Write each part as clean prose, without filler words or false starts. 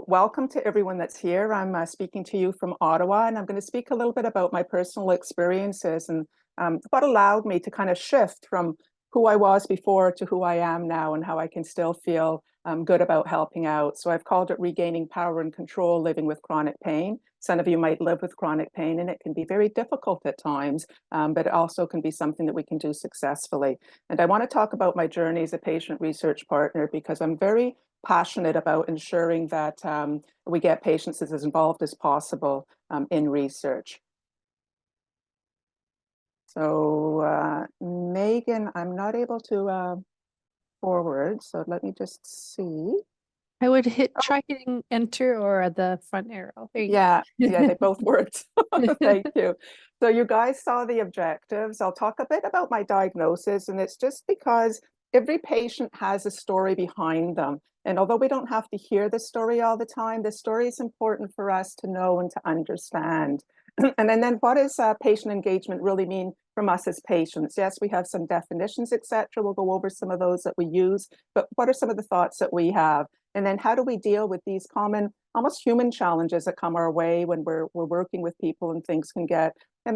welcome to everyone that's here. I'm speaking to you from Ottawa, and I'm going to speak a little bit about my personal experiences and what allowed me to kind of shift from who I was before to who I am now, and how I can still feel good about helping out. So I've called it Regaining Power and Control, Living with Chronic Pain. Some of you might live with chronic pain, and it can be very difficult at times, but it also can be something that we can do successfully. And I want to talk about my journey as a patient research partner because I'm very passionate about ensuring that we get patients as involved as possible in research. So Megan, I'm not able to forward, so let me just see. I would try hitting enter or the front arrow. There you Yeah, go. yeah, they both worked. Thank you. So you guys saw the objectives. I'll talk a bit about my diagnosis, and it's just because every patient has a story behind them. And although we don't have to hear the story all the time, the story is important for us to know and to understand. And then what does patient engagement really mean from us as patients? Yes, we have some definitions, etc. We'll go over some of those that we use, but what are some of the thoughts that we have? And then how do we deal with these common, almost human challenges that come our way when we're working with people, and things can get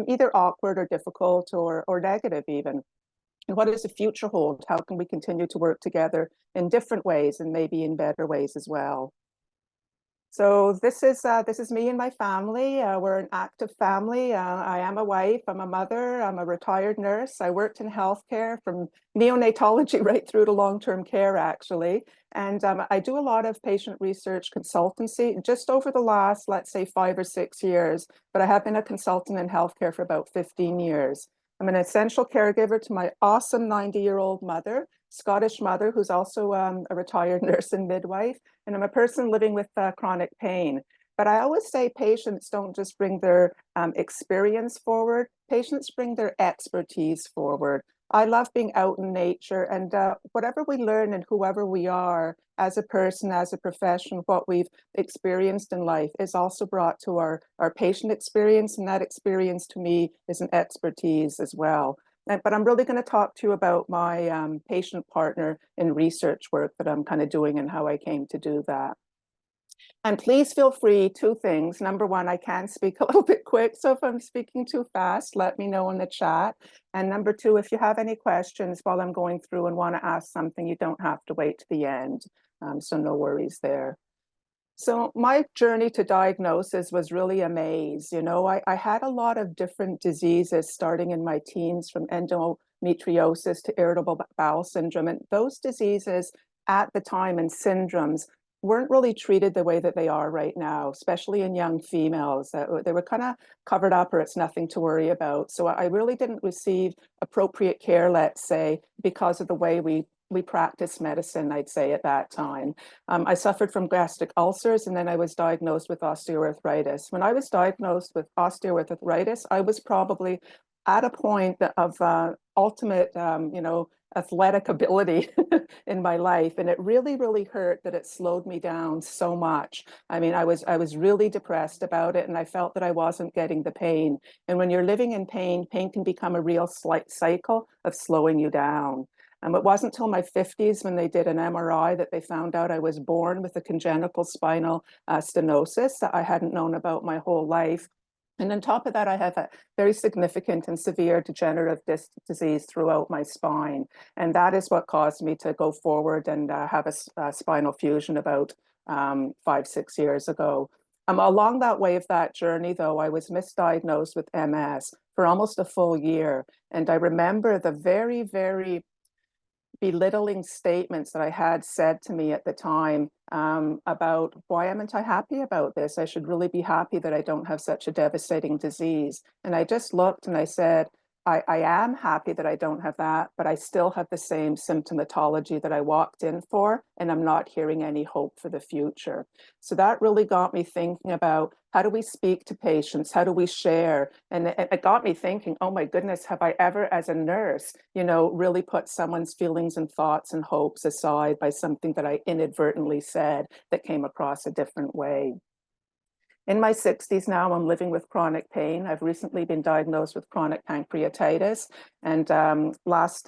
either awkward or difficult or negative even. And what does the future hold? How can we continue to work together in different ways and maybe in better ways as well? So this is me and my family. We're an active family. I am a wife. I'm a mother. I'm a retired nurse. I worked in healthcare from neonatology right through to long-term care, actually. And I do a lot of patient research consultancy just over the last, let's say, 5 or 6 years. But I have been a consultant in healthcare for about 15 years. I'm an essential caregiver to my awesome 90-year-old mother, Scottish mother, who's also a retired nurse and midwife. And I'm a person living with chronic pain. But I always say patients don't just bring their experience forward, patients bring their expertise forward. I love being out in nature, and whatever we learn and whoever we are as a person, as a profession, what we've experienced in life is also brought to our patient experience, and that experience to me is an expertise as well. But I'm really going to talk to you about my patient partner in research work that I'm kind of doing and how I came to do that. And please feel free, two things. Number one, I can speak a little bit quick, so if I'm speaking too fast, let me know in the chat. And number two, if you have any questions while I'm going through and want to ask something, you don't have to wait to the end. So no worries there. So my journey to diagnosis was really a maze. You know, I had a lot of different diseases starting in my teens, from endometriosis to irritable bowel syndrome. And those diseases at the time and syndromes weren't really treated the way that they are right now, especially in young females. They were kind of covered up, or it's nothing to worry about. So I really didn't receive appropriate care, let's say, because of the way we practiced medicine, I'd say, at that time. I suffered from gastric ulcers, and then I was diagnosed with osteoarthritis. When I was diagnosed with osteoarthritis, I was probably at a point of ultimate, athletic ability in my life. And it really, really hurt that it slowed me down so much. I mean, I was really depressed about it, and I felt that I wasn't getting the pain. And when you're living in pain, pain can become a real slight cycle of slowing you down. It wasn't until my 50s when they did an MRI that they found out I was born with a congenital spinal stenosis that I hadn't known about my whole life. And on top of that, I have a very significant and severe degenerative disc disease throughout my spine. And that is what caused me to go forward and have a spinal fusion about 5, 6 years ago. Along that way of that journey, though, I was misdiagnosed with MS for almost a full year. And I remember the very, very belittling statements that I had said to me at the time about, why amn't I happy about this? I should really be happy that I don't have such a devastating disease. And I just looked and I said, I am happy that I don't have that, but I still have the same symptomatology that I walked in for, and I'm not hearing any hope for the future. So that really got me thinking about, how do we speak to patients? How do we share? And it got me thinking, oh my goodness, have I ever, as a nurse, really put someone's feelings and thoughts and hopes aside by something that I inadvertently said that came across a different way? in my 60s now. I'm living with chronic pain. I've recently been diagnosed with chronic pancreatitis. And last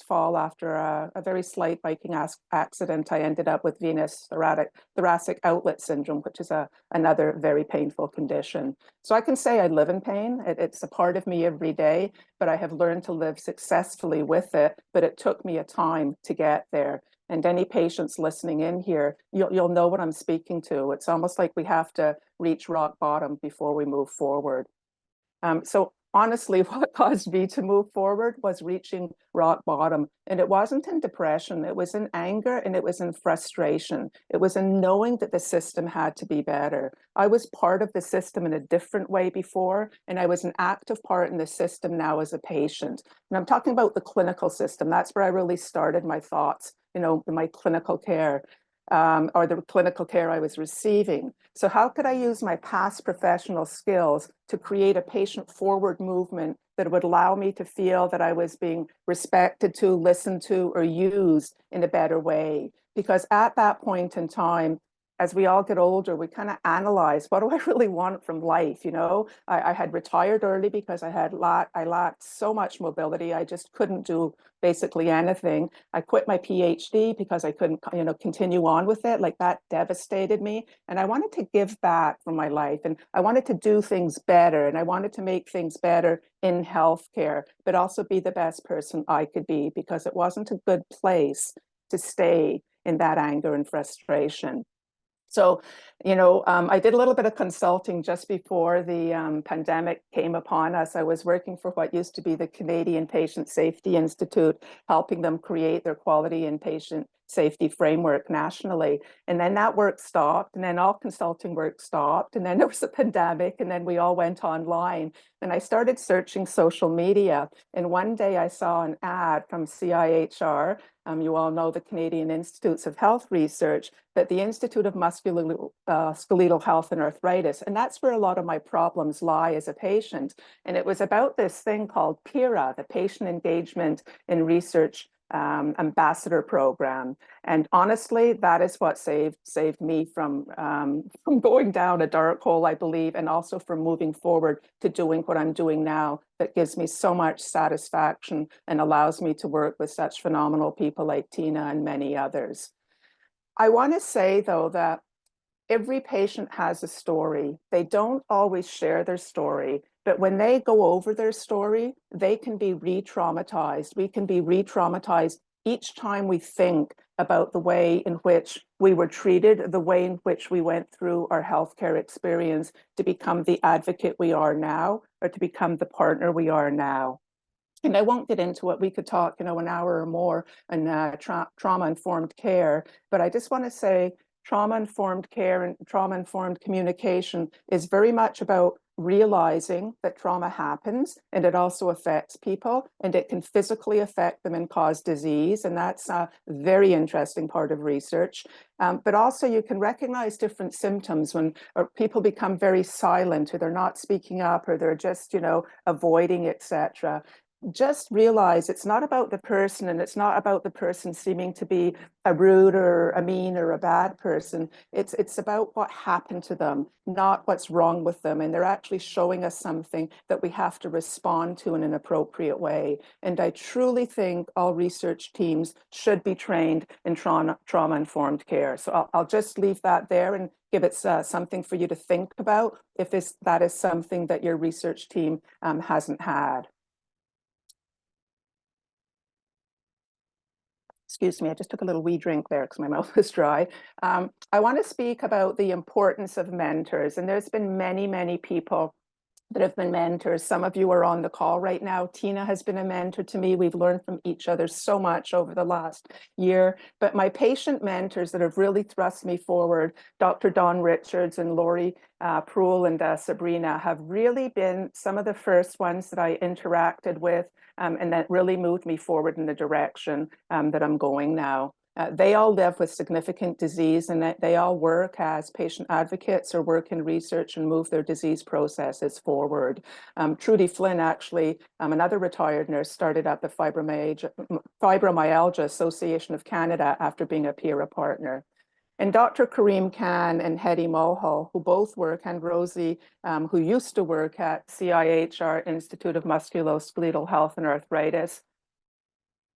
fall, after a very slight biking accident, I ended up with venous thoracic outlet syndrome, which is another very painful condition. So I can say I live in pain. It's a part of me every day, but I have learned to live successfully with it. But it took me a time to get there. And any patients listening in here, you'll know what I'm speaking to. It's almost like we have to reach rock bottom before we move forward. So honestly, what caused me to move forward was reaching rock bottom. And it wasn't in depression, it was in anger, and it was in frustration. It was in knowing that the system had to be better. I was part of the system in a different way before, and I was an active part in the system now as a patient. And I'm talking about the clinical system. That's where I really started my thoughts, in my clinical care. Or the clinical care I was receiving. So how could I use my past professional skills to create a patient-forward movement that would allow me to feel that I was being respected to, listened to, or used in a better way? Because at that point in time, as we all get older, we kind of analyze, what do I really want from life? I had retired early because I lacked so much mobility. I just couldn't do basically anything. I quit my PhD because I couldn't, continue on with it. Like, that devastated me. And I wanted to give back from my life, and I wanted to do things better, and I wanted to make things better in healthcare, but also be the best person I could be, because it wasn't a good place to stay in that anger and frustration. So, I did a little bit of consulting just before the pandemic came upon us. I was working for what used to be the Canadian Patient Safety Institute, helping them create their quality and patient safety framework nationally. And then that work stopped, and then all consulting work stopped, and then there was a pandemic, and then we all went online. And I started searching social media. And one day I saw an ad from CIHR. You all know the Canadian Institutes of Health Research, but the Institute of Musculoskeletal Health and Arthritis. And that's where a lot of my problems lie as a patient. And it was about this thing called PIRA, the Patient Engagement in Research Ambassador Program. And honestly, that is what saved me from going down a dark hole, I believe, and also from moving forward to doing what I'm doing now, that gives me so much satisfaction and allows me to work with such phenomenal people like Tina and many others. I want to say, though, that every patient has a story. They don't always share their story, but when they go over their story, they can be re-traumatized. We can be re-traumatized each time we think about the way in which we were treated, the way in which we went through our healthcare experience to become the advocate we are now, or to become the partner we are now. And I won't get into it. We could talk, an hour or more on trauma-informed care, but I just want to say trauma-informed care and trauma-informed communication is very much about realizing that trauma happens, and it also affects people, and it can physically affect them and cause disease. And that's a very interesting part of research. But also you can recognize different symptoms when people become very silent, or they're not speaking up, or they're just, avoiding, etc. Just realize it's not about the person, and it's not about the person seeming to be a rude or a mean or a bad person. It's about what happened to them, not what's wrong with them. And they're actually showing us something that we have to respond to in an appropriate way. And I truly think all research teams should be trained in trauma-informed care. So I'll just leave that there and give it something for you to think about if that is something that your research team hasn't had. Excuse me, I just took a little wee drink there because my mouth was dry. I want to speak about the importance of mentors. And there's been many, many people that have been mentors. Some of you are on the call right now. Tina has been a mentor to me. We've learned from each other so much over the last year. But my patient mentors that have really thrust me forward, Dr. Dawn Richards and Lori Proul and Sabrina, have really been some of the first ones that I interacted with, and that really moved me forward in the direction that I'm going now. They all live with significant disease, and they all work as patient advocates or work in research and move their disease processes forward. Trudy Flynn, actually, another retired nurse, started up the Fibromyalgia Association of Canada after being a PIRA partner. And Dr. Kareem Khan and Hedy Mohel, who both work, and Rosie, who used to work at CIHR, Institute of Musculoskeletal Health and Arthritis,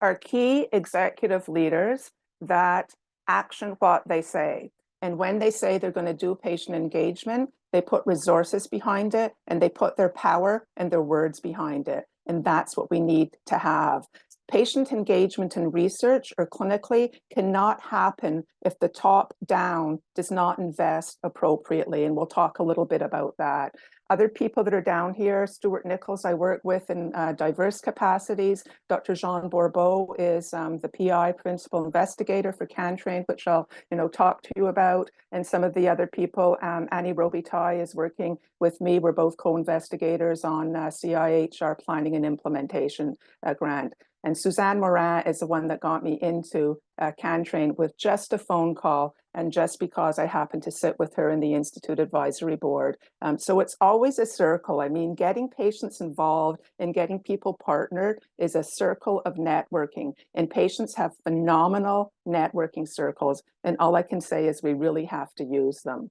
are key executive leaders that action what they say. And when they say they're going to do patient engagement, they put resources behind it and they put their power and their words behind it. And that's what we need to have. Patient engagement in research or clinically cannot happen if the top down does not invest appropriately. And we'll talk a little bit about that. Other people that are down here, Stuart Nichols, I work with in diverse capacities. Dr. Jean Bourbeau is the PI, principal investigator for CanTrain, which I'll talk to you about. And some of the other people, Annie Robitaille is working with me. We're both co-investigators on CIHR planning and implementation grant. And Suzanne Morin is the one that got me into CanTrain with just a phone call, and just because I happened to sit with her in the Institute Advisory Board. So it's always a circle. I mean, getting patients involved and getting people partnered is a circle of networking. And patients have phenomenal networking circles. And all I can say is we really have to use them.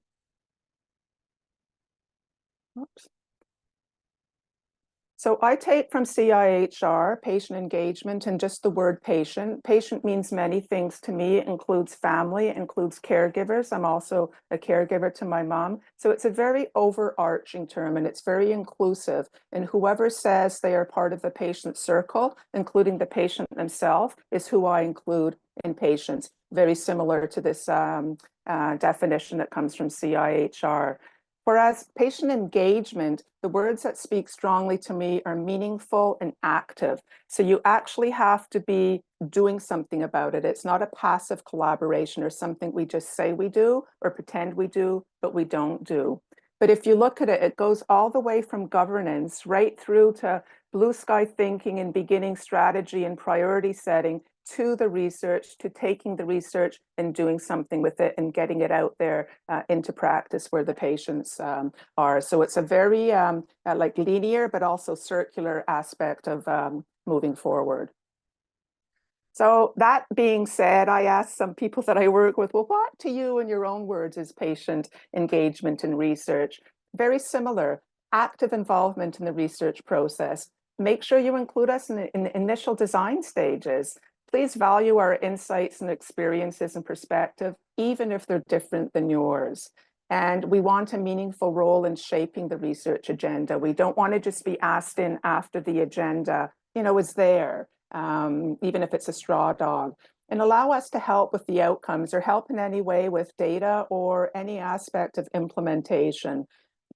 Oops. So I take from CIHR, patient engagement, and just the word patient. Patient means many things to me. It includes family, it includes caregivers. I'm also a caregiver to my mom. So it's a very overarching term and it's very inclusive. And whoever says they are part of the patient circle, including the patient themselves, is who I include in patients. Very similar to this definition that comes from CIHR. Whereas patient engagement, the words that speak strongly to me are meaningful and active. So you actually have to be doing something about it. It's not a passive collaboration or something we just say we do or pretend we do, but we don't do. But if you look at it, it goes all the way from governance right through to blue sky thinking and beginning strategy and priority setting, to the research, to taking the research and doing something with it and getting it out there into practice where the patients are. So it's a very like linear, but also circular aspect of moving forward. So that being said, I asked some people that I work with, well, what to you in your own words is patient engagement in research? Very similar, active involvement in the research process. Make sure you include us in the initial design stages. Please value our insights and experiences and perspective, even if they're different than yours. And we want a meaningful role in shaping the research agenda. We don't want to just be asked in after the agenda, is there, even if it's a straw dog. And allow us to help with the outcomes or help in any way with data or any aspect of implementation.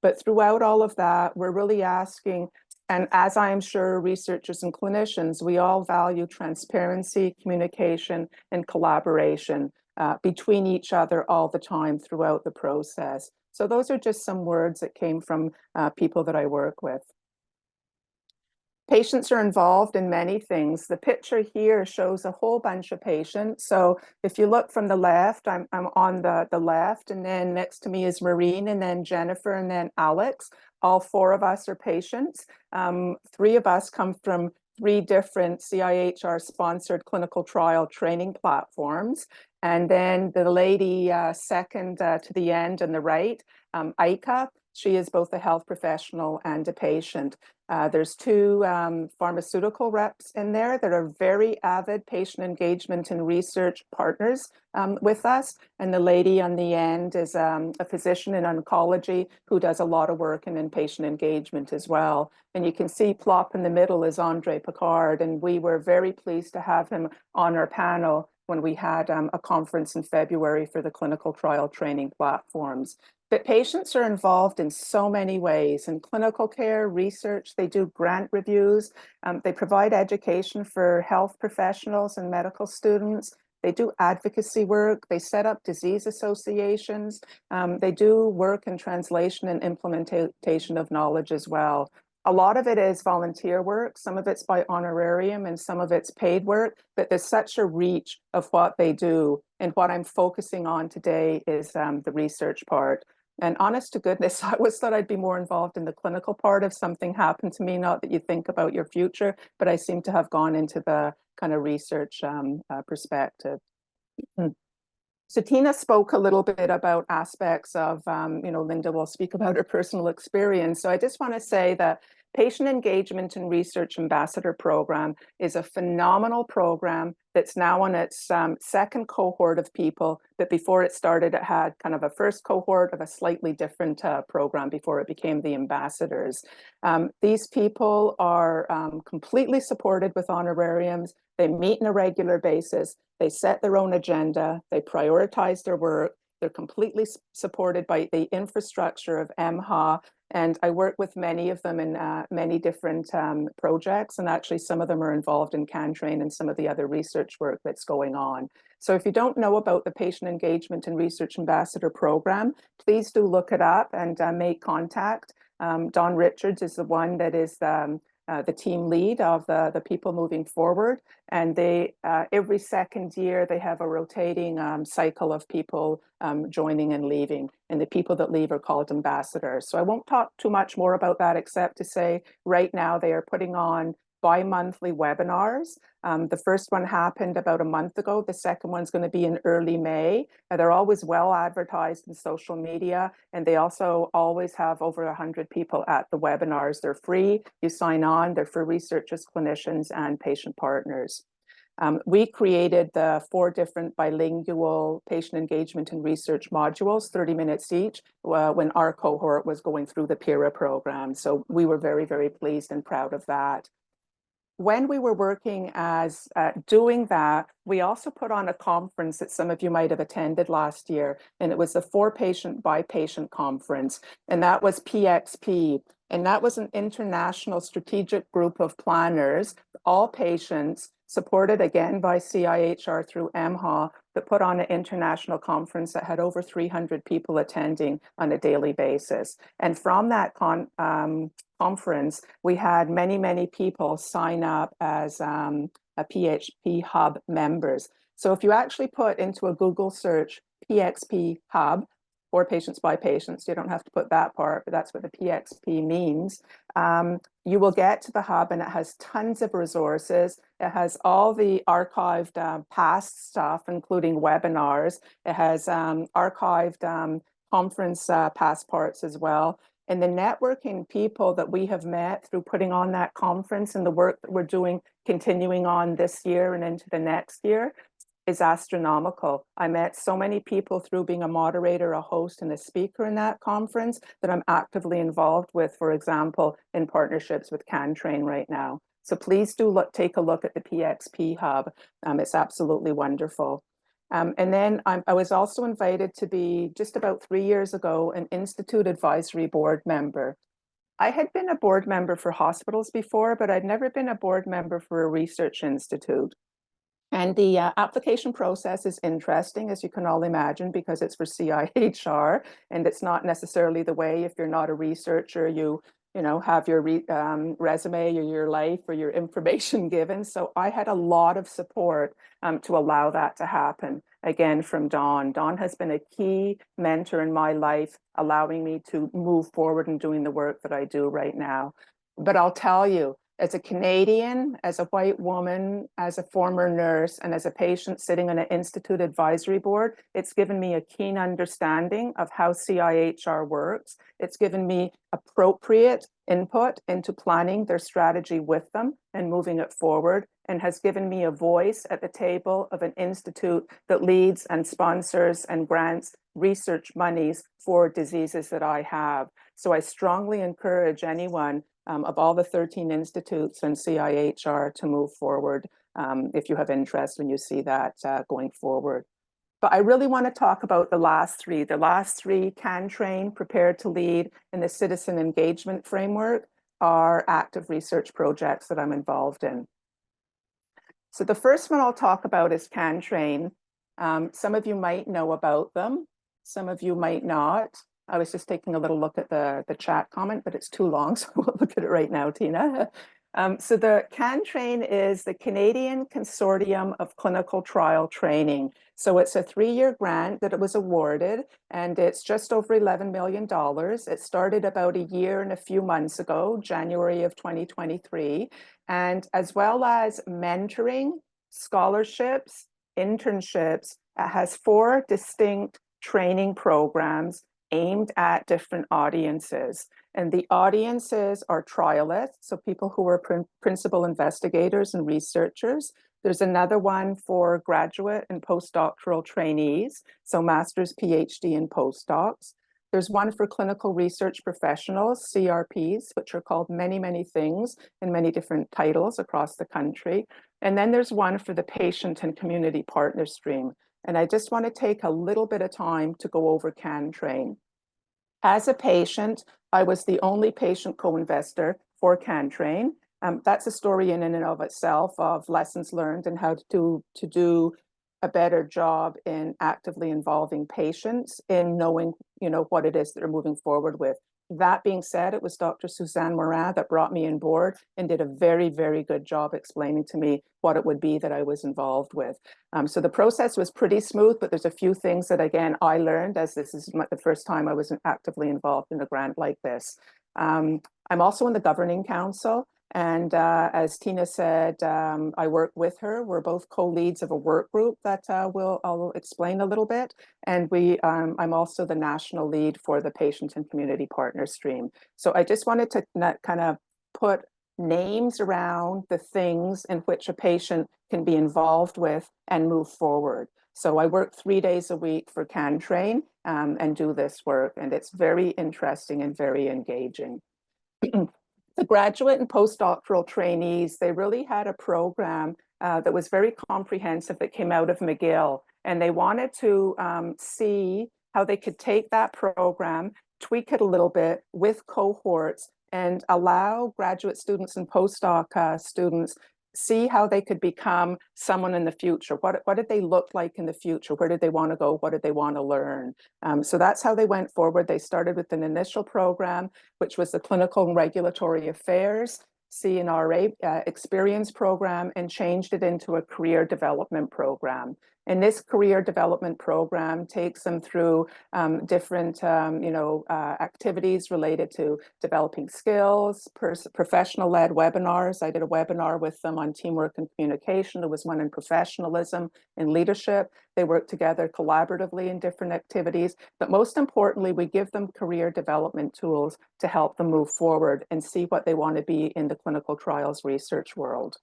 But throughout all of that, we're really asking, and as I am sure researchers and clinicians, we all value transparency, communication, and collaboration between each other all the time throughout the process. So those are just some words that came from people that I work with. Patients are involved in many things. The picture here shows a whole bunch of patients. So if you look from the left, I'm on the left, and then next to me is Maureen, and then Jennifer, and then Alex. All four of us are patients. Three of us come from three different CIHR-sponsored clinical trial training platforms. And then the lady second to the end on the right, Aika, she is both a health professional and a patient. There's two pharmaceutical reps in there that are very avid patient engagement and research partners with us. And the lady on the end is a physician in oncology who does a lot of work in patient engagement as well. And you can see plop in the middle is Andre Picard. And we were very pleased to have him on our panel when we had a conference in February for the clinical trial training platforms. But patients are involved in so many ways in clinical care, research, they do grant reviews, they provide education for health professionals and medical students, they do advocacy work, they set up disease associations, they do work in translation and implementation of knowledge as well. A lot of it is volunteer work, some of it's by honorarium and some of it's paid work, but there's such a reach of what they do. And what I'm focusing on today is the research part. And honest to goodness, I always thought I'd be more involved in the clinical part if something happened to me, not that you think about your future, but I seem to have gone into the kind of research perspective. So Tina spoke a little bit about aspects of, Linda will speak about her personal experience. So I just want to say that Patient Engagement and Research Ambassador Program is a phenomenal program that's now on its second cohort of people. But before it started, it had kind of a first cohort of a slightly different program before it became the ambassadors. These people are completely supported with honorariums. They meet on a regular basis. They set their own agenda. They prioritize their work. They're completely supported by the infrastructure of MHA. And I work with many of them in many different projects. And actually, some of them are involved in CanTrain and some of the other research work that's going on. So if you don't know about the Patient Engagement and Research Ambassador Program, please do look it up and make contact. Don Richards is the one that is the team lead of the people moving forward. And they every second year, they have a rotating cycle of people joining and leaving. And the people that leave are called ambassadors. So I won't talk too much more about that, except to say right now they are putting on bi-monthly webinars. The first one happened about a month ago. The second one's going to be in early May. They're always well advertised in social media, and they also always have over 100 people at the webinars. They're free. You sign on. They're for researchers, clinicians, and patient partners. We created the 4 different bilingual patient engagement and research modules, 30 minutes each, when our cohort was going through the PIRA program. So we were very, very pleased and proud of that. When we were working as doing that, we also put on a conference that some of you might have attended last year, and it was the 4 patient by patient conference, and that was PXP. And that was an international strategic group of planners, all patients, supported again by CIHR through MHA, that put on an international conference that had over 300 people attending on a daily basis. And from that conference, we had many, many people sign up as a PHP Hub members. So if you actually put into a Google search PXP Hub, for patients by patients, you don't have to put that part, but that's what the PXP means. You will get to the hub, and it has tons of resources. It has all the archived past stuff, including webinars. It has archived conference passports as well. And the networking people that we have met through putting on that conference and the work that we're doing, continuing on this year and into the next year, is astronomical. I met so many people through being a moderator, a host, and a speaker in that conference that I'm actively involved with, for example, in partnerships with CanTrain right now. So please do take a look at the PXP Hub. It's absolutely wonderful. And then I was also invited to be, just about 3 years ago, an Institute Advisory Board member. I had been a board member for hospitals before, but I'd never been a board member for a research institute. And the application process is interesting, as you can all imagine, because it's for CIHR, and it's not necessarily the way if you're not a researcher, you have your resume or your life or your information given. So I had a lot of support to allow that to happen. Again, from Dawn. Dawn has been a key mentor in my life, allowing me to move forward and doing the work that I do right now. But I'll tell you, as a Canadian, as a white woman, as a former nurse, and as a patient sitting on an Institute advisory board, it's given me a keen understanding of how CIHR works. It's given me appropriate input into planning their strategy with them and moving it forward, and has given me a voice at the table of an institute that leads and sponsors and grants research monies for diseases that I have. So I strongly encourage anyone of all the 13 institutes and CIHR to move forward if you have interest when you see that going forward. But I really want to talk about the last 3. The last 3, CanTrain, Prepared to Lead, and the Citizen Engagement Framework, are active research projects that I'm involved in. So the first one I'll talk about is CanTrain. Some of you might know about them. Some of you might not. I was just taking a little look at the chat comment, but it's too long, so we'll look at it right now, Tina. So the CanTrain is the Canadian Consortium of Clinical Trial Training. So it's a 3-year grant that it was awarded, and it's just over $11 million. It started about a year and a few months ago, January of 2023, and as well as mentoring, scholarships, internships, has 4 distinct training programs aimed at different audiences. And the audiences are trialists, so people who are principal investigators and researchers. There's another one for graduate and postdoctoral trainees, so master's, PhD, and postdocs. There's one for clinical research professionals, CRPs, which are called many, many things in many different titles across the country. And then there's one for the patient and community partner stream. And I just want to take a little bit of time to go over CanTrain. As a patient, I was the only patient co-investor for CanTrain. That's a story in and of itself of lessons learned and how to do a better job in actively involving patients in knowing, what it is that they're moving forward with. That being said, it was Dr. Suzanne Morin that brought me on board and did a very, very good job explaining to me what it would be that I was involved with. So the process was pretty smooth, but there's a few things that, again, I learned as this is the first time I was actively involved in a grant like this. I'm also in the governing council. And as Tina said, I work with her. We're both co-leads of a work group that I'll explain a little bit. And I'm also the national lead for the patient and community partner stream. So I just wanted to kind of put names around the things in which a patient can be involved with and move forward. So I work 3 days a week for CanTrain and do this work. And it's very interesting and very engaging. The graduate and postdoctoral trainees, they really had a program that was very comprehensive that came out of McGill. And they wanted to see how they could take that program, tweak it a little bit with cohorts, and allow graduate students and postdoc students see how they could become someone in the future. What did they look like in the future? Where did they want to go? What did they want to learn? So that's how they went forward. They started with an initial program, which was the Clinical and Regulatory Affairs CNRA experience program, and changed it into a career development program. And this career development program takes them through different activities related to developing skills, professional-led webinars. I did a webinar with them on teamwork and communication. There was one in professionalism and leadership. They work together collaboratively in different activities. But most importantly, we give them career development tools to help them move forward and see what they want to be in the clinical trials research world.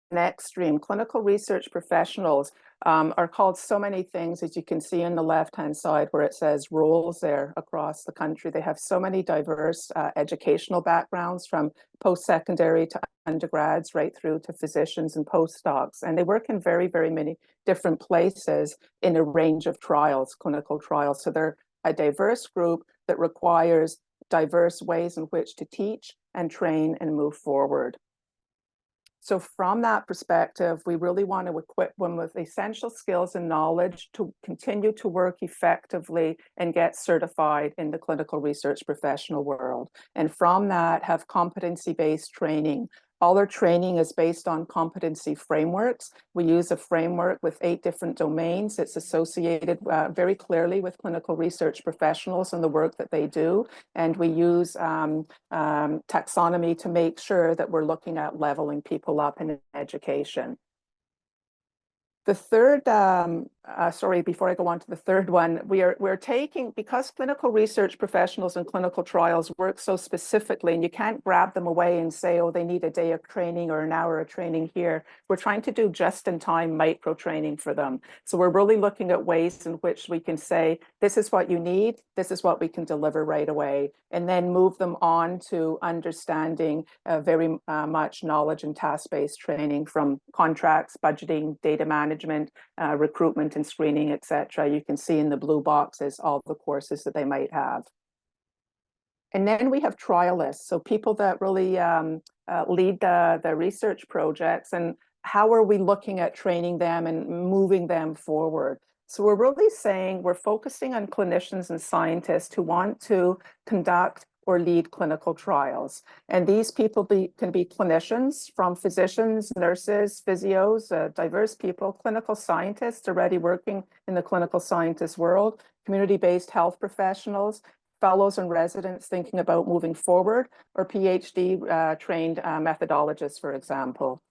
Next stream, clinical research professionals are called so many things, as you can see on the left-hand side where it says roles there across the country. They have so many diverse educational backgrounds, from post-secondary to undergrads right through to physicians and postdocs. And they work in very, very many different places in a range of trials, clinical trials. So they're a diverse group that requires diverse ways in which to teach and train and move forward. So from that perspective, we really want to equip them with essential skills and knowledge to continue to work effectively and get certified in the clinical research professional world. And from that, have competency-based training. All our training is based on competency frameworks. We use a framework with 8 different domains. It's associated very clearly with clinical research professionals and the work that they do. And we use taxonomy to make sure that we're looking at leveling people up in education. The third, sorry, before I go on to the third one, we're taking, because clinical research professionals and clinical trials work so specifically, and you can't grab them away and say, oh, they need a day of training or an hour of training here. We're trying to do just-in-time micro training for them. So we're really looking at ways in which we can say, this is what you need, this is what we can deliver right away, and then move them on to understanding very much knowledge and task-based training from contracts, budgeting, data management, recruitment and screening, etc. You can see in the blue boxes all the courses that they might have. And then we have trialists, so people that really lead the research projects, and how are we looking at training them and moving them forward. So we're really saying we're focusing on clinicians and scientists who want to conduct or lead clinical trials. And these people can be clinicians, from physicians, nurses, physios, diverse people, clinical scientists already working in the clinical scientist world, community-based health professionals, fellows and residents thinking about moving forward, or PhD trained methodologists, for example.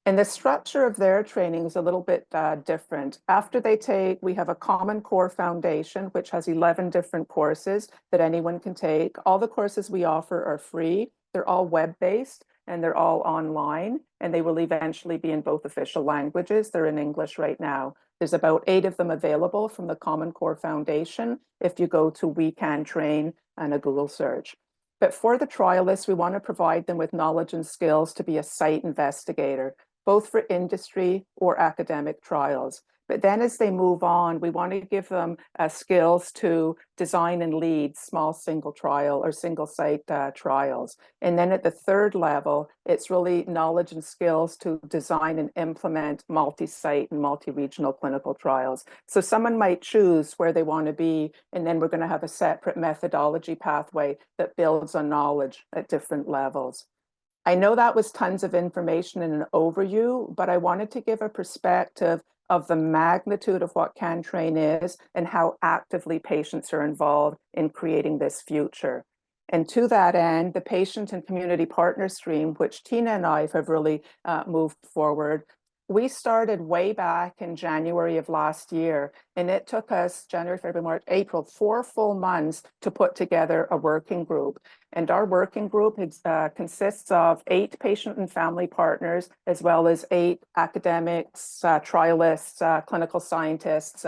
And the structure of their training is a little bit different. After they take, we have a common core foundation, which has 11 different courses that anyone can take. All the courses we offer are free. They're all web-based and they're all online, and they will eventually be in both official languages. They're in English right now. There's about 8 of them available from the Common Core Foundation if you go to We Can Train and a Google search. But for the trialists, we want to provide them with knowledge and skills to be a site investigator, both for industry or academic trials. But then as they move on, we want to give them skills to design and lead small single trial or single site trials. And then at the third level, it's really knowledge and skills to design and implement multi-site and multi-regional clinical trials. So someone might choose where they want to be, and then we're going to have a separate methodology pathway that builds on knowledge at different levels. I know that was tons of information in an overview, but I wanted to give a perspective of the magnitude of what CanTrain is and how actively patients are involved in creating this future. And to that end, the patient and community partner stream, which Tina and I have really moved forward, we started way back in January of last year, and it took us January, February, March, April, 4 full months to put together a working group. And our working group consists of 8 patient and family partners, as well as 8 academics, trialists, clinical scientists,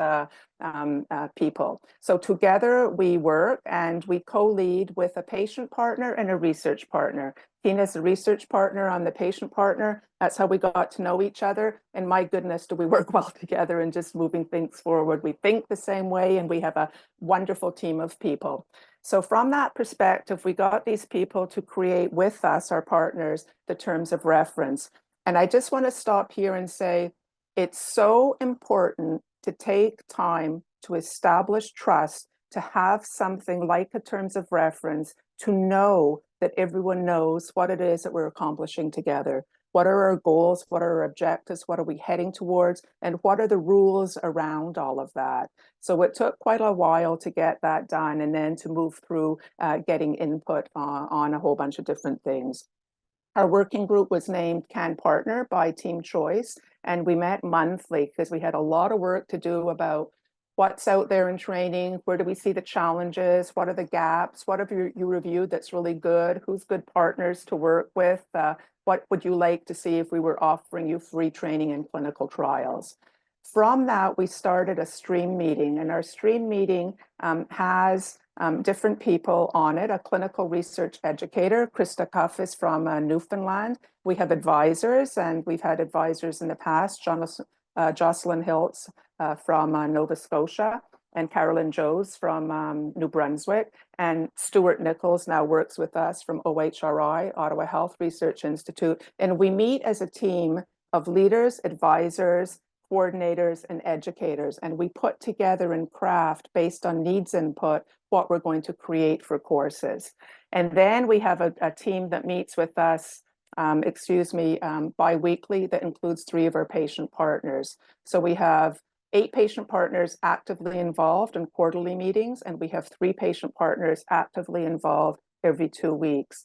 people. So together we work and we co-lead with a patient partner and a research partner. Tina's a research partner, I'm the patient partner. That's how we got to know each other. And my goodness, do we work well together and just moving things forward. We think the same way and we have a wonderful team of people. So from that perspective, we got these people to create with us, our partners, the terms of reference. And I just want to stop here and say, it's so important to take time to establish trust, to have something like a terms of reference, to know that everyone knows what it is that we're accomplishing together. What are our goals? What are our objectives? What are we heading towards? And what are the rules around all of that? So it took quite a while to get that done and then to move through getting input on a whole bunch of different things. Our working group was named Can Partner by Team Choice, and we met monthly because we had a lot of work to do about what's out there in training, where do we see the challenges, what are the gaps, what have you reviewed that's really good, who's good partners to work with, what would you like to see if we were offering you free training in clinical trials. From that, we started a stream meeting, and our stream meeting has different people on it, a clinical research educator, Krista Cuff is from Newfoundland. We have advisors, and we've had advisors in the past, Jocelyn Hiltz from Nova Scotia, and Carolyn Joes from New Brunswick, and Stuart Nichols now works with us from OHRI, Ottawa Health Research Institute, and we meet as a team of leaders, advisors, coordinators, and educators, and we put together and craft based on needs input what we're going to create for courses. And then we have a team that meets with us bi-weekly that includes 3 of our patient partners. So we have 8 patient partners actively involved in quarterly meetings, and we have 3 patient partners actively involved every 2 weeks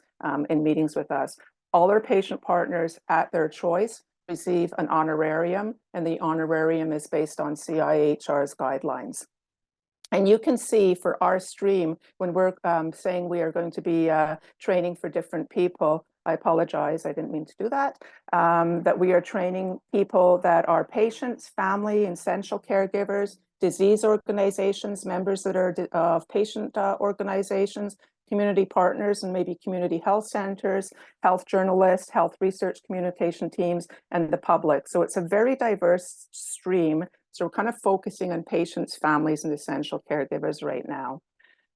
in meetings with us. All our patient partners at their choice receive an honorarium, and the honorarium is based on CIHR's guidelines. And you can see for our stream, when we're saying we are going to be training for different people, I apologize, I didn't mean to do that, that we are training people that are patients, family, essential caregivers, disease organizations, members that are of patient organizations, community partners, and maybe community health centers, health journalists, health research communication teams, and the public. So it's a very diverse stream. So we're kind of focusing on patients, families, and essential caregivers right now.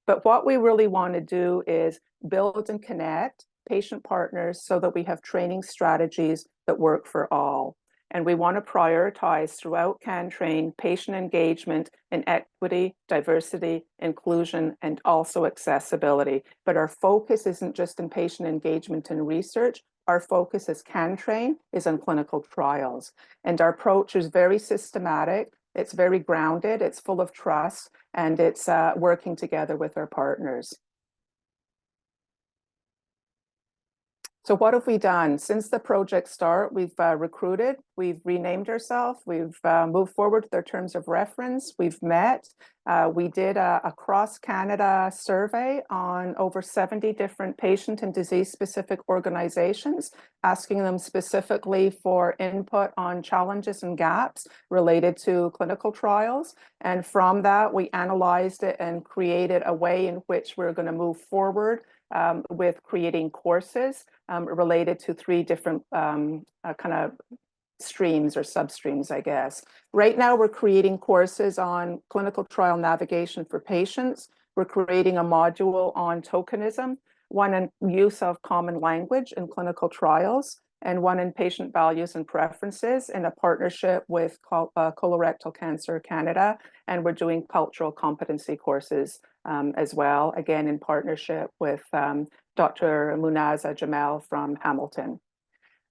But what we really want to do is build and connect patient partners so that we have training strategies that work for all. And we want to prioritize throughout CanTrain patient engagement in equity, diversity, inclusion, and also accessibility. But our focus isn't just in patient engagement and research. Our focus as CanTrain is on clinical trials. And our approach is very systematic. It's very grounded. It's full of trust, and it's working together with our partners. So what have we done? Since the project start, we've recruited, we've renamed ourselves, we've moved forward with our terms of reference, we've met. We did a cross-Canada survey on over 70 different patient and disease-specific organizations, asking them specifically for input on challenges and gaps related to clinical trials. And from that, we analyzed it and created a way in which we're going to move forward with creating courses related to three different kind of streams or substreams, I guess. Right now, we're creating courses on clinical trial navigation for patients. We're creating a module on tokenism, one in use of common language in clinical trials, and one in patient values and preferences in a partnership with Colorectal Cancer Canada. And we're doing cultural competency courses as well, again, in partnership with Dr. Munaza Jamal from Hamilton.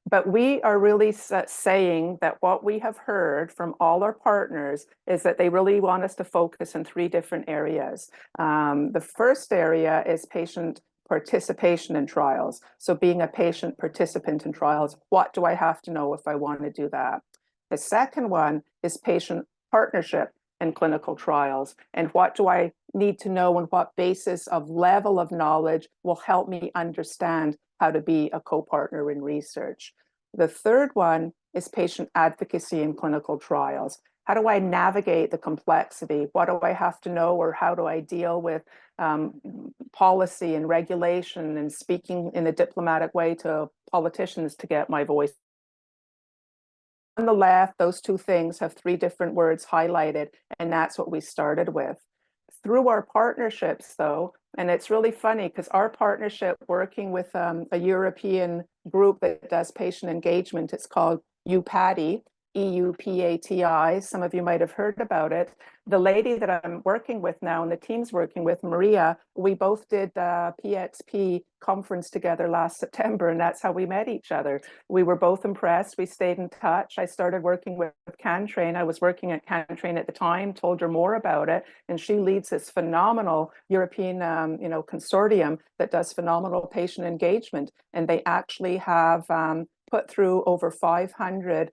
But we are really saying that what we have heard from all our partners is that they really want us to focus in three different areas. The first area is patient participation in trials. So being a patient participant in trials, what do I have to know if I want to do that? The second one is patient partnership in clinical trials. And what do I need to know and what basis of level of knowledge will help me understand how to be a co-partner in research. The third one is patient advocacy in clinical trials. How do I navigate the complexity? What do I have to know, or how do I deal with policy and regulation and speaking in a diplomatic way to politicians to get my voice? On the left, those two things have three different words highlighted, and that's what we started with. Through our partnerships, though, and it's really funny because our partnership working with a European group that does patient engagement, it's called EUPATI, EUPATI. Some of you might have heard about it. The lady that I'm working with now and the team's working with, Maria, we both did the PXP conference together last September, and that's how we met each other. We were both impressed. We stayed in touch. I started working with CanTrain. I was working at CanTrain at the time, told her more about it, and she leads this phenomenal European consortium that does phenomenal patient engagement. And they actually have put through over 500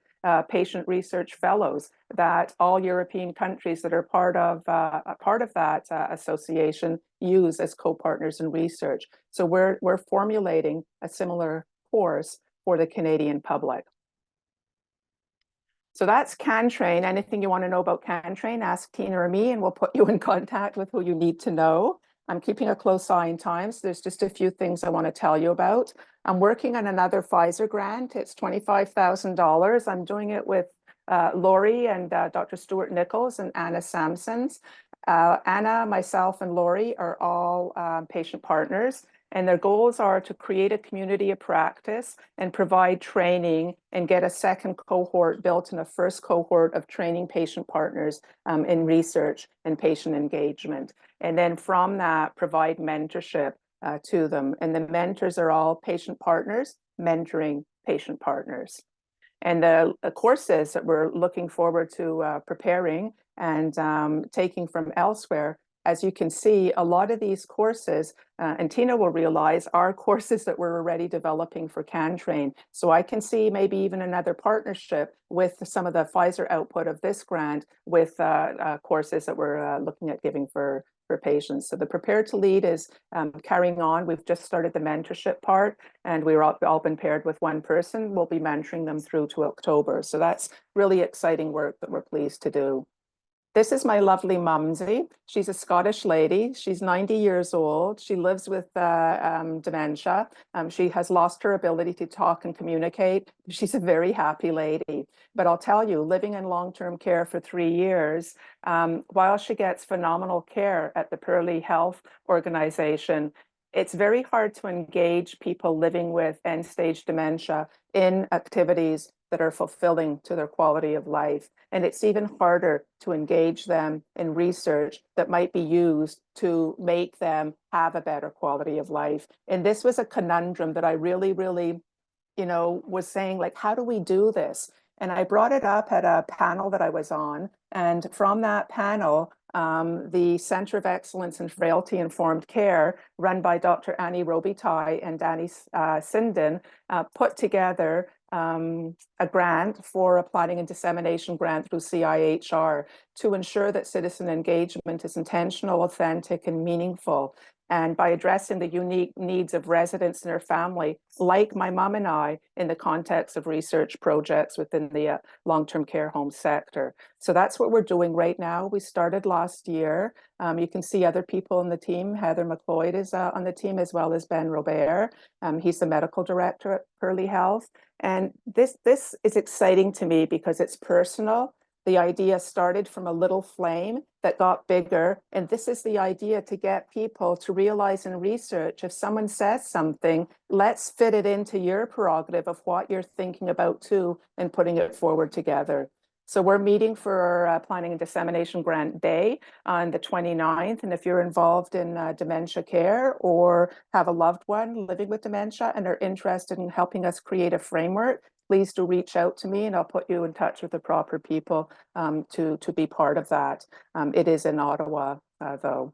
patient research fellows that all European countries that are part of that association use as co-partners in research. So we're formulating a similar course for the Canadian public. So that's CanTrain. Anything you want to know about CanTrain, ask Tina or me, and we'll put you in contact with who you need to know. I'm keeping a close eye on time, so there's just a few things I want to tell you about. I'm working on another Pfizer grant. It's $25,000. I'm doing it with Lori and Dr. Stuart Nichols and Anna Sampsons. Anna, myself, and Lori are all patient partners, and their goals are to create a community of practice and provide training and get a second cohort built in a first cohort of training patient partners in research and patient engagement. And then from that, provide mentorship to them. And the mentors are all patient partners mentoring patient partners. And the courses that we're looking forward to preparing and taking from elsewhere, as you can see, a lot of these courses, and Tina will realize, are courses that we're already developing for CanTrain. So I can see maybe even another partnership with some of the Pfizer output of this grant with courses that we're looking at giving for patients. So the Prepare to Lead is carrying on. We've just started the mentorship part, and we're all been paired with one person. We'll be mentoring them through to October. So that's really exciting work that we're pleased to do. This is my lovely Mumsy. She's a Scottish lady. She's 90 years old. She lives with dementia. She has lost her ability to talk and communicate. She's a very happy lady. But I'll tell you, living in long-term care for 3 years, while she gets phenomenal care at the Pearly Health Organization, it's very hard to engage people living with end-stage dementia in activities that are fulfilling to their quality of life. And it's even harder to engage them in research that might be used to make them have a better quality of life. And this was a conundrum that I really, was saying, like, how do we do this? And I brought it up at a panel that I was on. And from that panel, the Center of Excellence in Frailty Informed Care, run by Dr. Annie Robitaille and Danny Sinden, put together a grant for a planning and dissemination grant through CIHR to ensure that citizen engagement is intentional, authentic, and meaningful. And by addressing the unique needs of residents and their family, like my mom and I, in the context of research projects within the long-term care home sector. So that's what we're doing right now. We started last year. You can see other people in the team. Heather McLeod is on the team, as well as Ben Robert. He's the medical director at Pearly Health. And this is exciting to me because it's personal. The idea started from a little flame that got bigger. And this is the idea to get people to realize in research, if someone says something, let's fit it into your prerogative of what you're thinking about too, and putting it forward together. So we're meeting for our Planning and Dissemination Grant Day on the 29th. And if you're involved in dementia care or have a loved one living with dementia and are interested in helping us create a framework, please do reach out to me and I'll put you in touch with the proper people to be part of that. It is in Ottawa, though.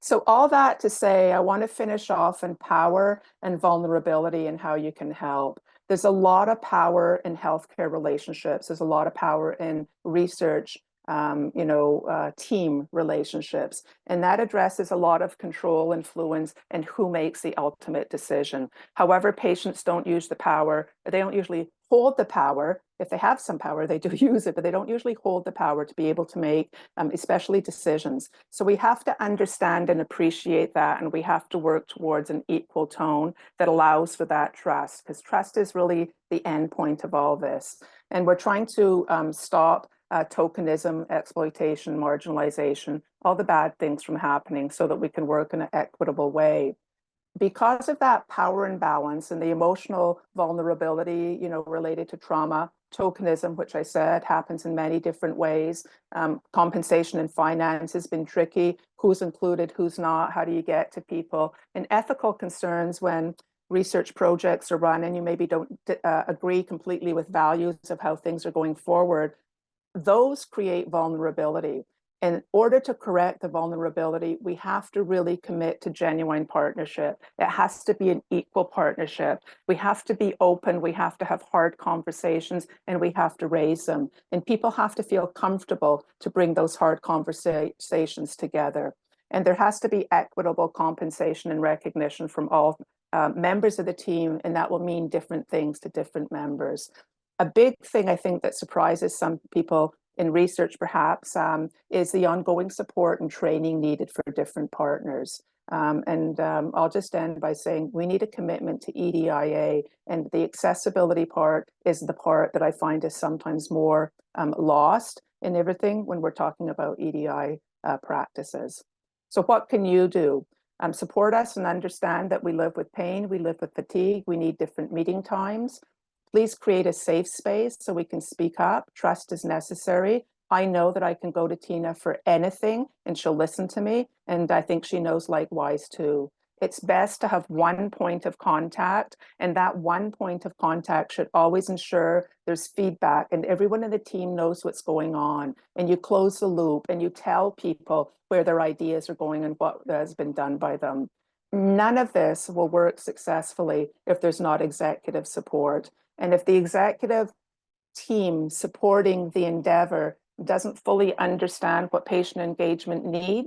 So all that to say, I want to finish off on power and vulnerability and how you can help. There's a lot of power in healthcare relationships. There's a lot of power in research, team relationships. And that addresses a lot of control, influence, and who makes the ultimate decision. However, patients don't use the power. They don't usually hold the power. If they have some power, they do use it, but they don't usually hold the power to be able to make, especially decisions. So we have to understand and appreciate that, and we have to work towards an equal tone that allows for that trust, because trust is really the end point of all this. And we're trying to stop tokenism, exploitation, marginalization, all the bad things from happening so that we can work in an equitable way. Because of that power imbalance and the emotional vulnerability, related to trauma, tokenism, which I said happens in many different ways. Compensation and finance has been tricky. Who's included, who's not, how do you get to people? And ethical concerns when research projects are run and you maybe don't agree completely with values of how things are going forward, those create vulnerability. In order to correct the vulnerability, we have to really commit to genuine partnership. It has to be an equal partnership. We have to be open. We have to have hard conversations and we have to raise them. And people have to feel comfortable to bring those hard conversations together. And there has to be equitable compensation and recognition from all members of the team. And that will mean different things to different members. A big thing I think that surprises some people in research perhaps is the ongoing support and training needed for different partners. I'll just end by saying we need a commitment to EDIA, and the accessibility part is the part that I find is sometimes more lost in everything when we're talking about EDI practices. So what can you do? Support us and understand that we live with pain, we live with fatigue, we need different meeting times. Please create a safe space so we can speak up. Trust is necessary. I know that I can go to Tina for anything and she'll listen to me. And I think she knows likewise too. It's best to have one point of contact, and that one point of contact should always ensure there's feedback and everyone in the team knows what's going on. And you close the loop and you tell people where their ideas are going and what has been done by them. None of this will work successfully if there's not executive support. And if the executive team supporting the endeavor doesn't fully understand what patient engagement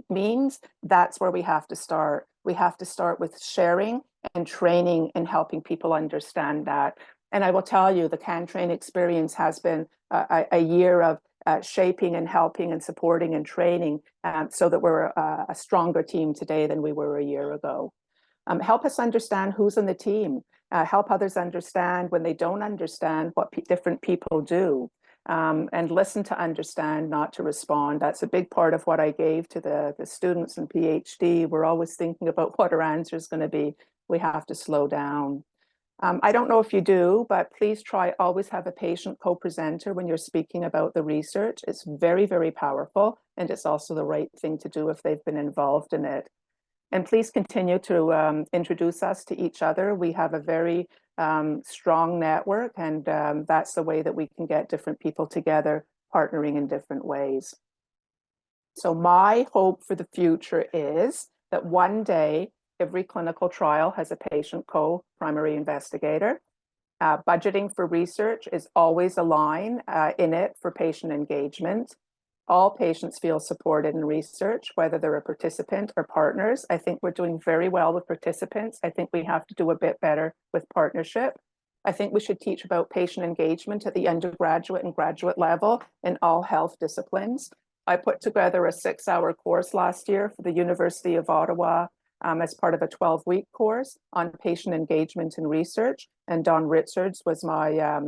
means, that's where we have to start. We have to start with sharing and training and helping people understand that. And I will tell you, the CanTrain experience has been a year of shaping and helping and supporting and training so that we're a stronger team today than we were a year ago. Help us understand who's in the team. Help others understand when they don't understand what different people do. And listen to understand, not to respond. That's a big part of what I gave to the students in PhD. We're always thinking about what our answer is going to be. We have to slow down. I don't know if you do, but please try always have a patient co-presenter when you're speaking about the research. It's very, very powerful, and it's also the right thing to do if they've been involved in it. And please continue to introduce us to each other. We have a very strong network, and that's the way that we can get different people together, partnering in different ways. So my hope for the future is that one day every clinical trial has a patient co-primary investigator. Budgeting for research is always a line in it for patient engagement. All patients feel supported in research, whether they're a participant or partners. I think we're doing very well with participants. I think we have to do a bit better with partnership. I think we should teach about patient engagement at the undergraduate and graduate level in all health disciplines. I put together a 6-hour course last year for the University of Ottawa as part of a 12-week course on patient engagement and research. And Don Richards was my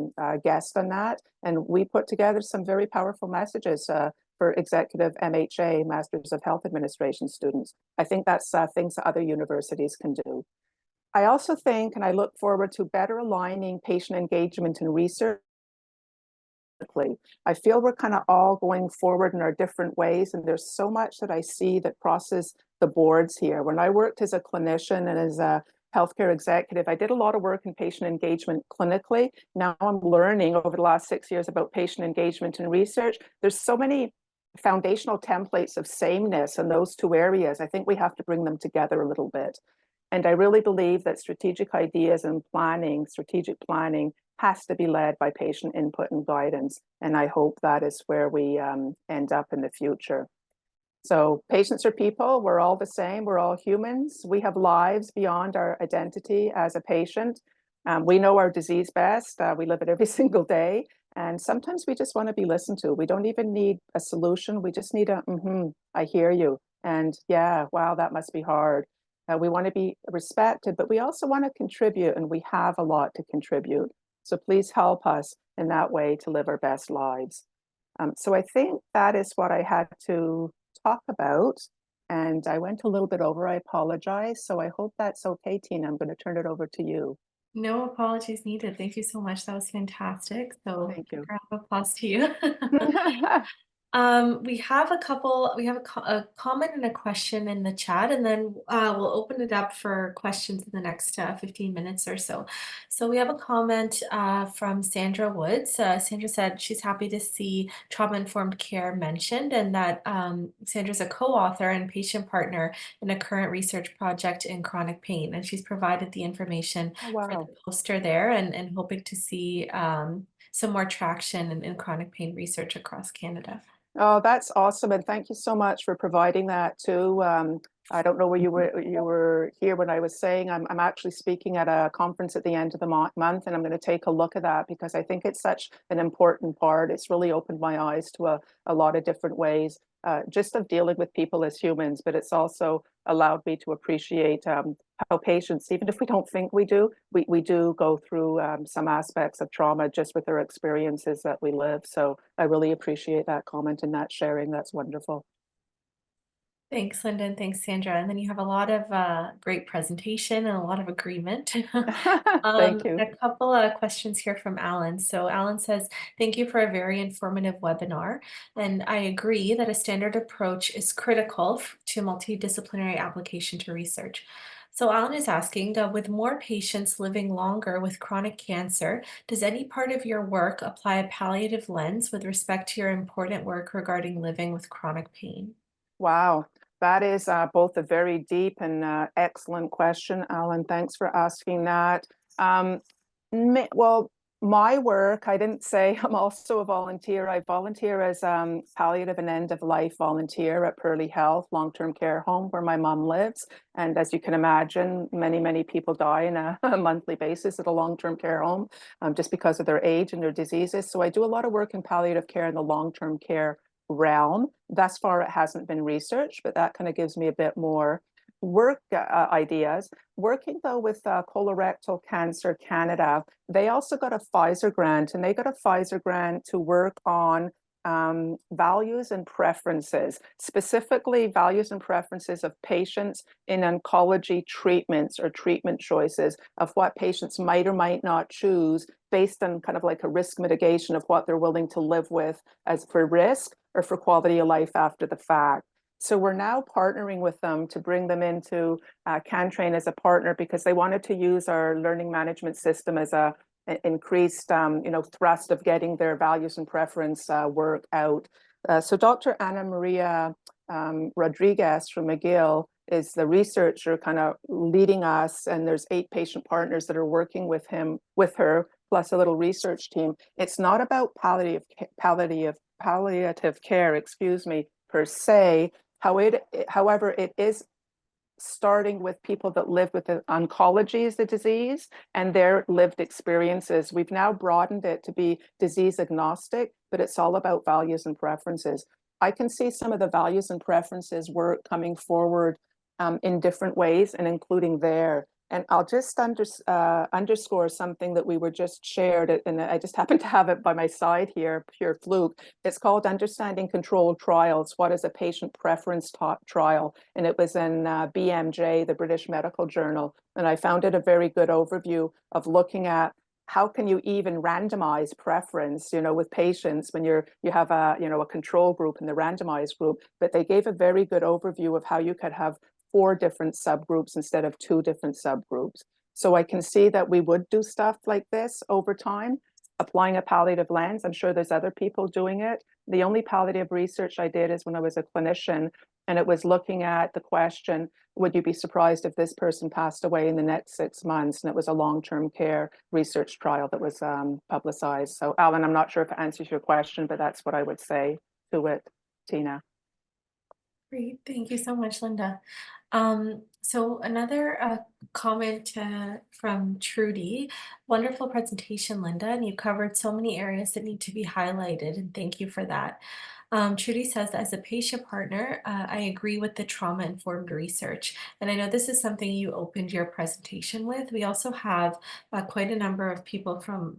guest on that. And we put together some very powerful messages for executive MHA, Masters of Health Administration students. I think that's things that other universities can do. I also think, and I look forward to better aligning patient engagement and research. I feel we're kind of all going forward in our different ways, and there's so much that I see that crosses the boards here. When I worked as a clinician and as a healthcare executive, I did a lot of work in patient engagement clinically. Now I'm learning over the last 6 years about patient engagement and research. There's so many foundational templates of sameness in those two areas. I think we have to bring them together a little bit. And I really believe that strategic ideas and planning, strategic planning, has to be led by patient input and guidance. And I hope that is where we end up in the future. So patients are people, we're all the same, we're all humans. We have lives beyond our identity as a patient. We know our disease best, we live it every single day. And sometimes we just want to be listened to. We don't even need a solution, we just need a, I hear you. And yeah, wow, that must be hard. We want to be respected, but we also want to contribute, and we have a lot to contribute. So please help us in that way to live our best lives. So I think that is what I had to talk about. And I went a little bit over, I apologize. So I hope that's okay, Tina. I'm going to turn it over to you. No apologies needed. Thank you so much. That was fantastic. So Thank you. round of applause to you. We have a comment and a question in the chat, and then we'll open it up for questions in the next 15 minutes or so. So we have a comment from Sandra Woods. Sandra said she's happy to see trauma-informed care mentioned, and that Sandra's a co-author and patient partner in a current research project in chronic pain, and she's provided the information Oh, for wow. the poster there, and hoping to see some more traction in chronic pain research across Canada. Oh, that's awesome. And thank you so much for providing that too. I don't know where you were here when I was saying I'm actually speaking at a conference at the end of the month, and I'm going to take a look at that because I think it's such an important part. It's really opened my eyes to a lot of different ways, just of dealing with people as humans, but it's also allowed me to appreciate how patients, even if we don't think we do, we do go through some aspects of trauma just with their experiences that we live. So I really appreciate that comment and that sharing. That's wonderful. Thanks, Linda, and thanks, Sandra. And then you have a lot of great presentation and a lot of agreement. Thank you. A couple of questions here from Alan. So Alan says, thank you for a very informative webinar. And I agree that a standard approach is critical to multidisciplinary application to research. So Alan is asking, with more patients living longer with chronic cancer, does any part of your work apply a palliative lens with respect to your important work regarding living with chronic pain? Wow, that is both a very deep and excellent question, Alan. Thanks for asking that. Well, my work, I didn't say I'm also a volunteer. I volunteer as palliative and end-of-life volunteer at Pearly Health long-term care home where my mom lives. And as you can imagine, many people die on a monthly basis at a long-term care home just because of their age and their diseases. So I do a lot of work in palliative care in the long-term care realm. Thus far, it hasn't been researched, but that kind of gives me a bit more work ideas. Working though with Colorectal Cancer Canada, they also got a Pfizer grant, and they got a Pfizer grant to work on values and preferences, specifically values and preferences of patients in oncology treatments or treatment choices of what patients might or might not choose based on kind of like a risk mitigation of what they're willing to live with as for risk or for quality of life after the fact. So we're now partnering with them to bring them into CanTrain as a partner because they wanted to use our learning management system as a increased thrust of getting their values and preference work out. So Dr. Anna Maria Rodriguez from McGill is the researcher kind of leading us, and there's 8 patient partners that are working with her, plus a little research team. It's not about palliative care, excuse me, per se. However, it is starting with people that live with the oncology as the disease and their lived experiences. We've now broadened it to be disease agnostic, but it's all about values and preferences. I can see some of the values and preferences work coming forward in different ways, and including there. And I'll just underscore something that we were just shared, and I just happen to have it by my side here, pure fluke. It's called Understanding Controlled Trials. What is a patient preference trial? And it was in BMJ, the British Medical Journal. And I found it a very good overview of looking at how can you even randomize preference, with patients when you have a control group and the randomized group. But they gave a very good overview of how you could have 4 different subgroups instead of 2 different subgroups. So I can see that we would do stuff like this over time, applying a palliative lens. I'm sure there's other people doing it. The only palliative research I did is when I was a clinician, and it was looking at the question, would you be surprised if this person passed away in the next 6 months? And it was a long-term care research trial that was publicized. So Alan, I'm not sure if it answers your question, but that's what I would say to it, Tina. Great, thank you so much, Linda. So another comment from Trudy. Wonderful presentation, Linda, and you covered so many areas that need to be highlighted, and thank you for that. Trudy says, as a patient partner, I agree with the trauma-informed research. And I know this is something you opened your presentation with. We also have quite a number of people from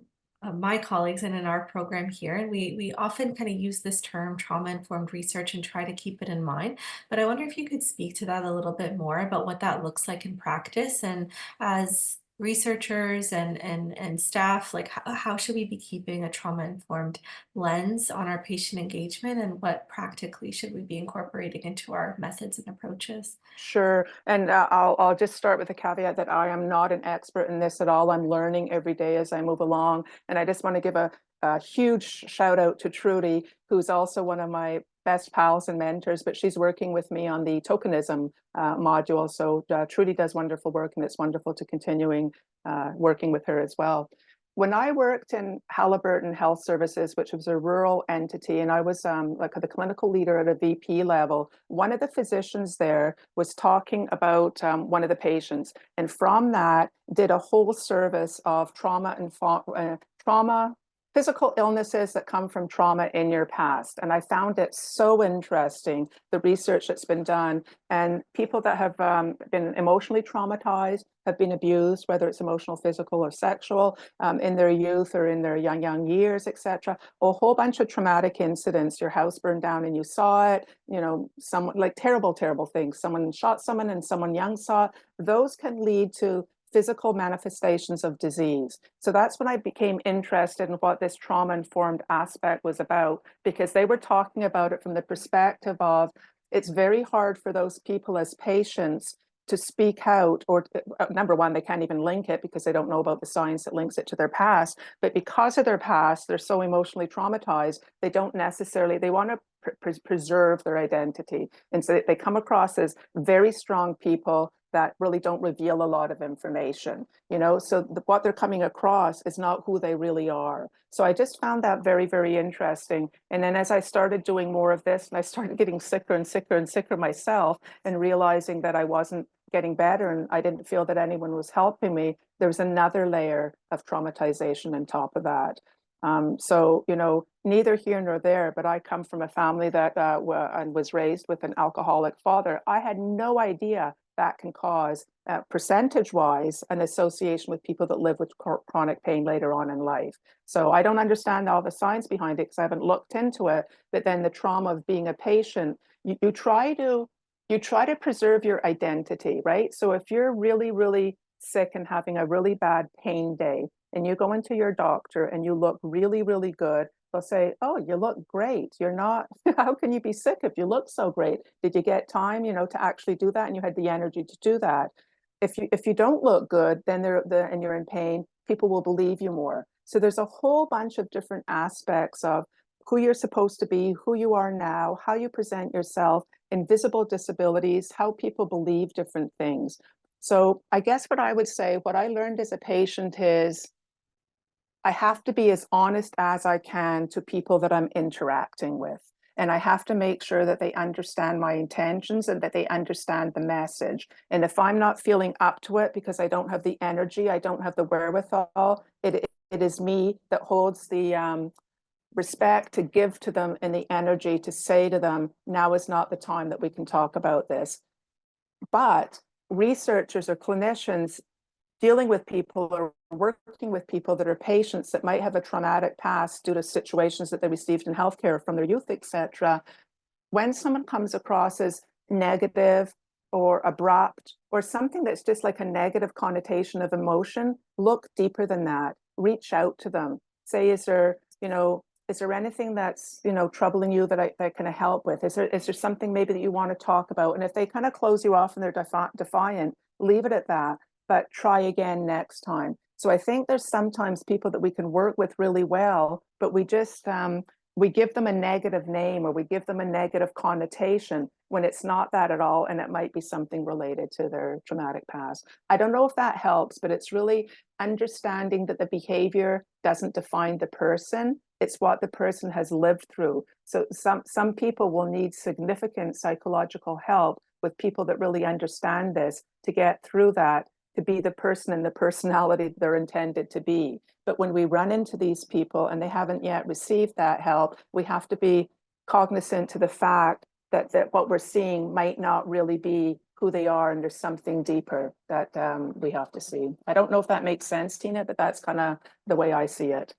my colleagues and in our program here, and we often kind of use this term trauma-informed research and try to keep it in mind. But I wonder if you could speak to that a little bit more about what that looks like in practice, and as researchers and staff, like how should we be keeping a trauma-informed lens on our patient engagement, and what practically should we be incorporating into our methods and approaches? Sure. And I'll just start with a caveat that I am not an expert in this at all. I'm learning every day as I move along. And I just want to give a huge shout out to Trudy, who's also one of my best pals and mentors, but she's working with me on the tokenism module. So Trudy does wonderful work, and it's wonderful to continuing working with her as well. When I worked in Halliburton Health Services, which was a rural entity, and I was like the clinical leader at a VP level, one of the physicians there was talking about one of the patients, and from that did a whole service of trauma and physical illnesses that come from trauma in your past. And I found it so interesting, the research that's been done, and people that have been emotionally traumatized, have been abused, whether it's emotional, physical, or sexual, in their youth or in their young years, etc. A whole bunch of traumatic incidents. Your house burned down and you saw it, someone, like terrible things. Someone shot someone and someone young saw it. Those can lead to physical manifestations of disease. So that's when I became interested in what this trauma-informed aspect was about, because they were talking about it from the perspective of, it's very hard for those people as patients to speak out, or number one, they can't even link it because they don't know about the science that links it to their past. But because of their past, they're so emotionally traumatized, they don't necessarily, they want to preserve their identity. And so they come across as very strong people that really don't reveal a lot of information, so what they're coming across is not who they really are. So I just found that very, very interesting. And then as I started doing more of this, and I started getting sicker and sicker and sicker myself, and realizing that I wasn't getting better and I didn't feel that anyone was helping me, there was another layer of traumatization on top of that. So, neither here nor there, but I come from a family that and was raised with an alcoholic father. I had no idea that can cause, percentage-wise, an association with people that live with chronic pain later on in life. So I don't understand all the science behind it because I haven't looked into it. But then the trauma of being a patient, you try to preserve your identity, right? So if you're really, really sick and having a really bad pain day, and you go into your doctor and you look really, really good, they'll say, oh, you look great. You're not, how can you be sick if you look so great? Did you get time, to actually do that? And you had the energy to do that. If you don't look good, then and you're in pain, people will believe you more. So there's a whole bunch of different aspects of who you're supposed to be, who you are now, how you present yourself, invisible disabilities, how people believe different things. So I guess what I would say, what I learned as a patient is I have to be as honest as I can to people that I'm interacting with. And I have to make sure that they understand my intentions and that they understand the message. And if I'm not feeling up to it because I don't have the energy, I don't have the wherewithal, it is me that holds the respect to give to them and the energy to say to them, now is not the time that we can talk about this. But researchers or clinicians dealing with people or working with people that are patients that might have a traumatic past due to situations that they received in healthcare from their youth, etc. When someone comes across as negative or abrupt or something that's just like a negative connotation of emotion, look deeper than that. Reach out to them. Say, is there anything that's, troubling you that I can help with? Is there something maybe that you want to talk about? And if they kind of close you off and they're defiant, leave it at that, but try again next time. So I think there's sometimes people that we can work with really well, but we just, we give them a negative name or we give them a negative connotation when it's not that at all. And it might be something related to their traumatic past. I don't know if that helps, but it's really understanding that the behavior doesn't define the person. It's what the person has lived through. So some people will need significant psychological help with people that really understand this to get through that, to be the person and the personality they're intended to be. But when we run into these people and they haven't yet received that help, we have to be cognizant to the fact that what we're seeing might not really be who they are, and there's something deeper that we have to see. I don't know if that makes sense, Tina, but that's kind of the way I see it.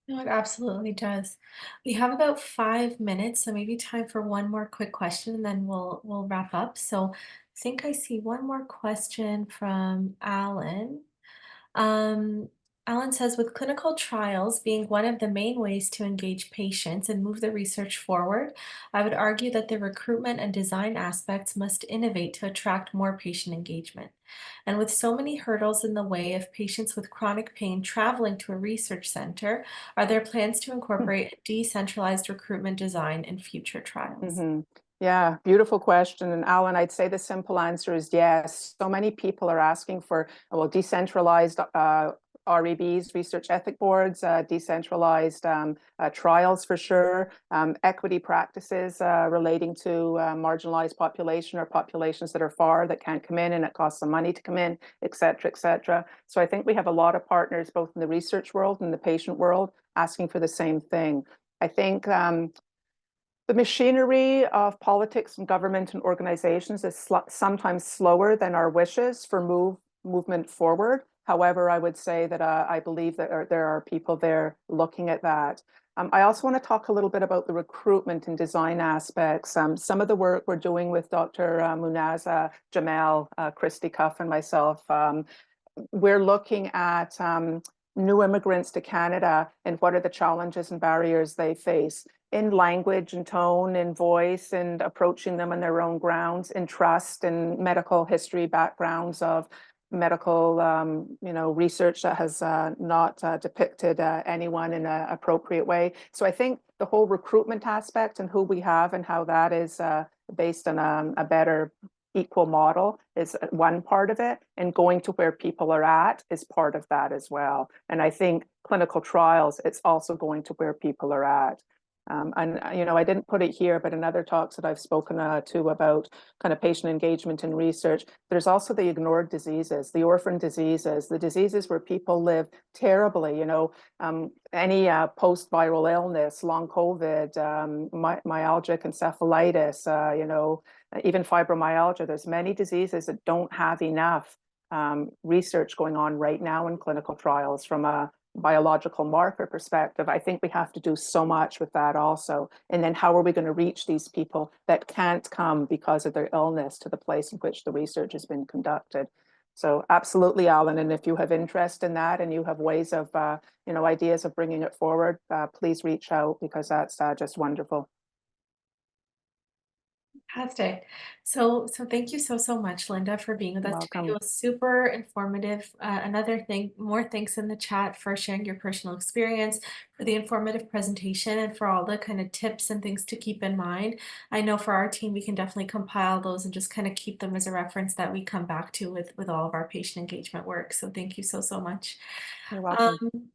No, it absolutely does. We have about 5 minutes, so maybe time for one more quick question, and then we'll wrap up. So I think I see one more question from Alan. Um, Alan says, with clinical trials being one of the main ways to engage patients and move the research forward, I would argue that the recruitment and design aspects must innovate to attract more patient engagement. And with so many hurdles in the way of patients with chronic pain traveling to a research center, are there plans to incorporate decentralized recruitment design in future trials? Mm-hmm. Yeah, beautiful question. And Alan, I'd say the simple answer is yes. So many people are asking for, well, decentralized REBs, research ethic boards, decentralized trials for sure, equity practices relating to marginalized population or populations that are far that can't come in and it costs some money to come in, et cetera, et cetera. So I think we have a lot of partners, both in the research world and the patient world, asking for the same thing. I think the machinery of politics and government and organizations is sometimes slower than our wishes for movement forward. However, I would say that I believe that there are people there looking at that. I also want to talk a little bit about the recruitment and design aspects. Some of the work we're doing with Dr. Munaz, Jamel, Christy Cuff, and myself, we're looking at new immigrants to Canada and what are the challenges and barriers they face in language and tone and voice and approaching them on their own grounds, in trust and medical history backgrounds of medical research that has not depicted anyone in an appropriate way. So I think the whole recruitment aspect and who we have and how that is based on a better equal model is one part of it, and going to where people are at is part of that as well. And I think clinical trials, it's also going to where people are at. And I didn't put it here, but in other talks that I've spoken to about kind of patient engagement and research, there's also the ignored diseases, the orphan diseases, the diseases where people live terribly, any post-viral illness, long COVID, myalgic encephalitis, even fibromyalgia. There's many diseases that don't have enough research going on right now in clinical trials from a biological marker perspective. I think we have to do so much with that also. And then how are we going to reach these people that can't come because of their illness to the place in which the research has been conducted? So absolutely, Alan. And if you have interest in that and you have ways of, ideas of bringing it forward, please reach out because that's just wonderful. Fantastic. So thank you so much, Linda, for being with us today. It Welcome. was super informative. Another thing, more thanks in the chat for sharing your personal experience, for the informative presentation, and for all the kind of tips and things to keep in mind. I know for our team, we can definitely compile those and just kind of keep them as a reference that we come back to with all of our patient engagement work. So thank you so much. You're welcome.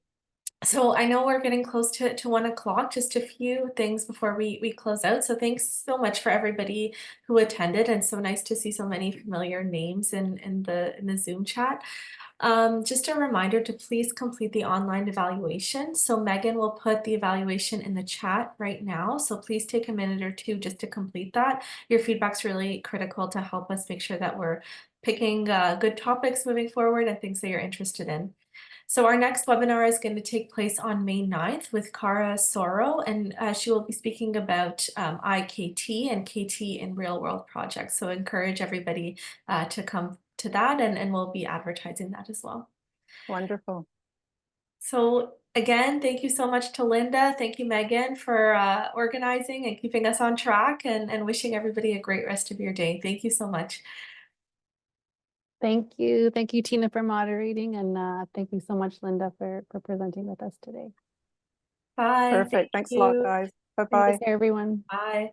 So I know we're getting close to 1 o'clock, just a few things before we close out. So thanks so much for everybody who attended, and so nice to see so many familiar names in the Zoom chat. Just a reminder to please complete the online evaluation. So Megan will put the evaluation in the chat right now. So please take a minute or two just to complete that. Your feedback's really critical to help us make sure that we're picking good topics moving forward and things that you're interested in. So our next webinar is going to take place on May 9th with Cara Soro, and she will be speaking about IKT and KT in real world projects. So encourage everybody to come to that, and we'll be advertising that as well. Wonderful. So again, thank you so much to Linda. Thank you, Megan, for organizing and keeping us on track, and wishing everybody a great rest of your day. Thank you so much. Thank you. Thank you, Tina, for moderating. And thank you so much, Linda, for presenting with us today. Bye. Perfect. Thank Thanks a lot, you. guys. Take Bye-bye. care, everyone. Bye.